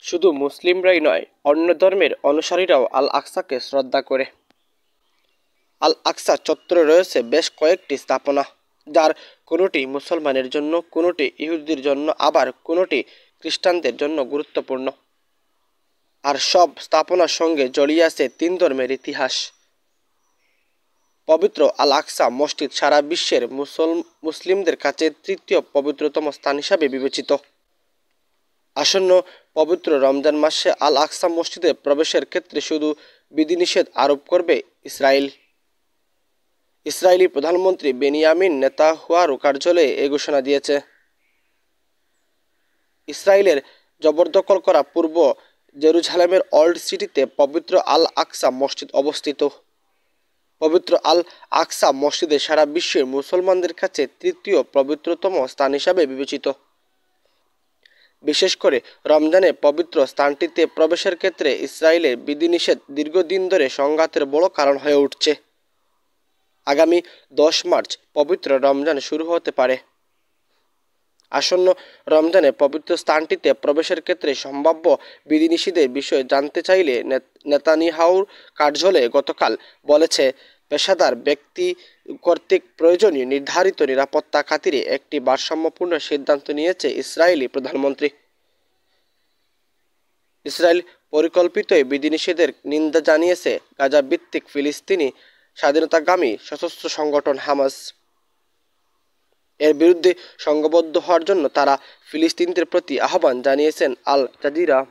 শুধু মুসলিমরাই নয়, অন্য ধর্মের অনুসারীরাও আল-আকসাকে শ্রদ্ধা করে। আল-আকসা চত্বরে রয়েছে বেশ কয়েকটি স্থাপনা, যার কোনোটি মুসলমানের জন্য, কোনোটি ইহুদিদের জন্য, আবার কোনোটি খ্রিস্টানদের জন্য গুরুত্বপূর্ণ। আর সব স্থাপনার সঙ্গে জড়িয়ে আছে তিন ধর্মের ইতিহাস। পবিত্র আল-আকসা মসজিদ সারা বিশ্বের মুসলিমদের কাছে তৃতীয় পবিত্রতম স্থান হিসাবে বিবেচিত। আসন্ন পবিত্র রমজান মাসে আল-আকসা মসজিদে প্রবেশের ক্ষেত্রে শুধু বিধিনিষেধ আরোপ করবে ইসরায়েল। ইসরায়েলি প্রধানমন্ত্রী বেনিয়ামিন নেতানিয়াহুর কার্যালয়ে এই ঘোষণা দিয়েছে। ইসরায়েলের জবরদখল করা পূর্ব জেরুজালেমের ওল্ড সিটিতে পবিত্র আল-আকসা মসজিদ অবস্থিত। পবিত্র আল-আকসা মসজিদে সারা বিশ্বের মুসলমানদের কাছে তৃতীয় পবিত্রতম স্থান হিসাবে বিবেচিত। বিশেষ করে রমজানে পবিত্র স্থানটিতে প্রবেশের ক্ষেত্রে ইসরায়েলের বিধিনিষেধ দীর্ঘদিন ধরে সংঘাতের বড় কারণ হয়ে উঠছে। আগামী 10 মার্চ পবিত্র রমজান শুরু হতে পারে। আসন্ন রমজানে পবিত্র স্থানটিতে প্রবেশের ক্ষেত্রে সম্ভাব্য বিধিনিষেধের বিষয়ে জানতে চাইলে নেতানিয়াহুর কার্যালয়ে গতকাল বলেছে, পেশাদার ব্যক্তি কর্তৃক প্রয়োজনীয় নির্ধারিত নিরাপত্তা খাতিরে একটি ভারসাম্যপূর্ণ সিদ্ধান্ত নিয়েছে ইসরায়েলি প্রধানমন্ত্রী। ইসরায়েল পরিকল্পিত এই বিধিনিষেধের নিন্দা জানিয়েছে গাজা ভিত্তিক ফিলিস্তিনি স্বাধীনতাকামী সশস্ত্র সংগঠন হামাস। এর বিরুদ্ধে সংঘবদ্ধ হওয়ার জন্য তারা ফিলিস্তিনিদের প্রতি আহ্বান জানিয়েছেন আল জাজিরা।